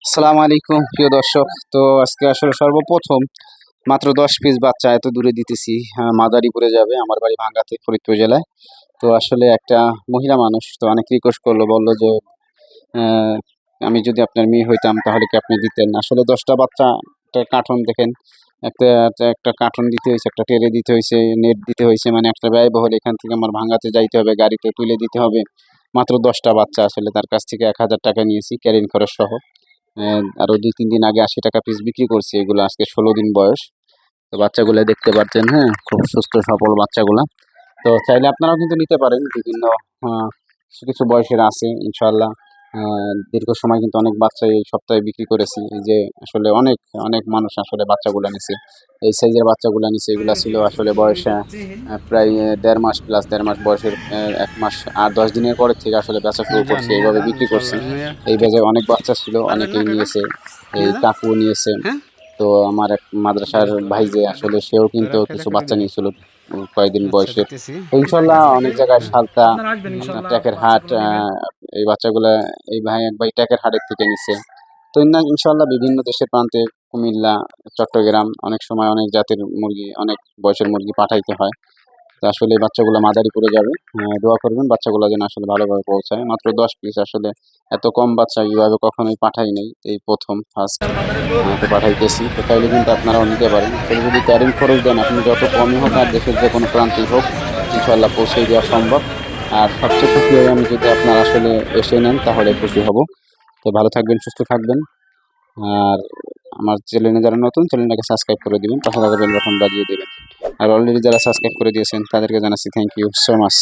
আসসালামু আলাইকুম প্রিয় দর্শক। তো আজকে আসলে সর্বপ্রথম মাত্র 10 পিস বাচ্চা এত দূরে দিতেছি। মাদারীপুরে যাবে, আমার বাড়ি ভাঙ্গাতে, ফরিদপুর জেলায়। তো আসলে একটা মহিলা মানুষ তো অনেক রিকোয়েস্ট করলো, বললো যে আহ, আমি যদি আপনার মেয়ে হইতাম তাহলে কি আপনি দিতেন। আসলে 10টা বাচ্চা, একটা কার্টুন দেখেন, একটা একটা একটা কার্টুন দিতে হয়েছে, একটা টেরে দিতে হয়েছে, নেট দিতে হয়েছে, মানে একটা ব্যয়বহুল। এখান থেকে আমার ভাঙ্গাতে যাইতে হবে, গাড়িতে তুলে দিতে হবে। মাত্র 10টা বাচ্চা, আসলে তার কাছ থেকে 1000 টাকা নিয়েছি ক্যারিং খরচ সহ। আরো 2-3 দিন আগে 80 টাকা পিস বিক্রি করছি। এগুলো আজকে 16 দিন বয়স। তো বাচ্চাগুলো দেখতে পাচ্ছেন, হ্যাঁ, খুব সুস্থ সবল বাচ্চাগুলা। তো চাইলে আপনারাও কিন্তু নিতে পারেন। বিভিন্ন কিছু কিছু বয়সের আছে ইনশাআল্লাহ। দীর্ঘ সময় কিন্তু অনেক বাচ্চা এই সপ্তাহে বিক্রি করেছি। এই যে আসলে অনেক অনেক মানুষ আসলে বাচ্চাগুলা নিছে, এই সাইজের বাচ্চাগুলা নিছে। এগুলা ছিল আসলে বয়সে প্রায় 1.5 মাস প্লাস, 1.5 মাস বয়সের। 1 মাস আর 10 দিনের পরের থেকে আসলে বেচা শুরু যান করছি, নিয়ে এইভাবে যান বিক্রি করছি। ইনশাল্লাহ নিয়ে এই বেজে অনেক বাচ্চা ছিল, পারবেন না অনেকেই কাকা নিয়েছে, এই নিয়ে যান কাকু নিয়েছে। হ্যাঁ তো আমার এক মাদ্রাসার বেশ ভাই যে আসলে সেও ধরে কিন্তু খেলে কিছু কেটে বাচ্চা নেন। নিয়েছিল, কয়েকদিন আচ্ছা বয়সের। দিতেছি তো ইনশাল্লাহ অনেক জায়গায় হ্যাঁ সালতা, আপনারা আসবেন ইনশাল্লাহ ট্যাকের হাট, বাচ্চাগুলো নেবেন এই বাচ্চাগুলা, এই ভাই এক ভাই ট্যাকের হাটের থেকে নিছে। তো ইনশাল্লাহ বিভিন্ন দেশের প্রান্তে, কুমিল্লা, চট্টগ্রাম, অনেক সময় অনেক জাতের মুরগি, অনেক বয়সের মুরগি পাঠাইতে হয়। তো আসলে এই বাচ্চাগুলো মাদারীপুরে যাবে। দোয়া করবেন বাচ্চাগুলো যেন আসলে ভালোভাবে পৌঁছায়। মাত্র 10 পিস, আসলে এত কম বাচ্চা এইভাবে কখনোই পাঠাই নাই, এই প্রথম ফার্স্ট। তো পাঠাইতেছি, তো চাইলে কিন্তু আপনারাও নিতে পারেন। আসলে যদি ক্যারিং খরচ দেন, আপনি যত কমই হোক আর দেশের যে কোনো প্রান্তেই হোক, ইনশাল্লাহ পৌঁছে দেওয়া সম্ভব। আর সবচেয়ে খুশি হয়ে আমি যদি আপনারা আসলে এসে নেন, তাহলে খুশি হব। তো ভালো থাকবেন, সুস্থ থাকবেন। আর আমার চ্যানেলে যারা নতুন, চ্যানেলটাকে সাবস্ক্রাইব করে দিবেন, পাশে থাকা বেল বাটন বাজিয়ে দিবেন। আর অলরেডি যারা সাবস্ক্রাইব করে দিয়েছেন তাদেরকে জানাচ্ছি থ্যাংক ইউ সো মাচ।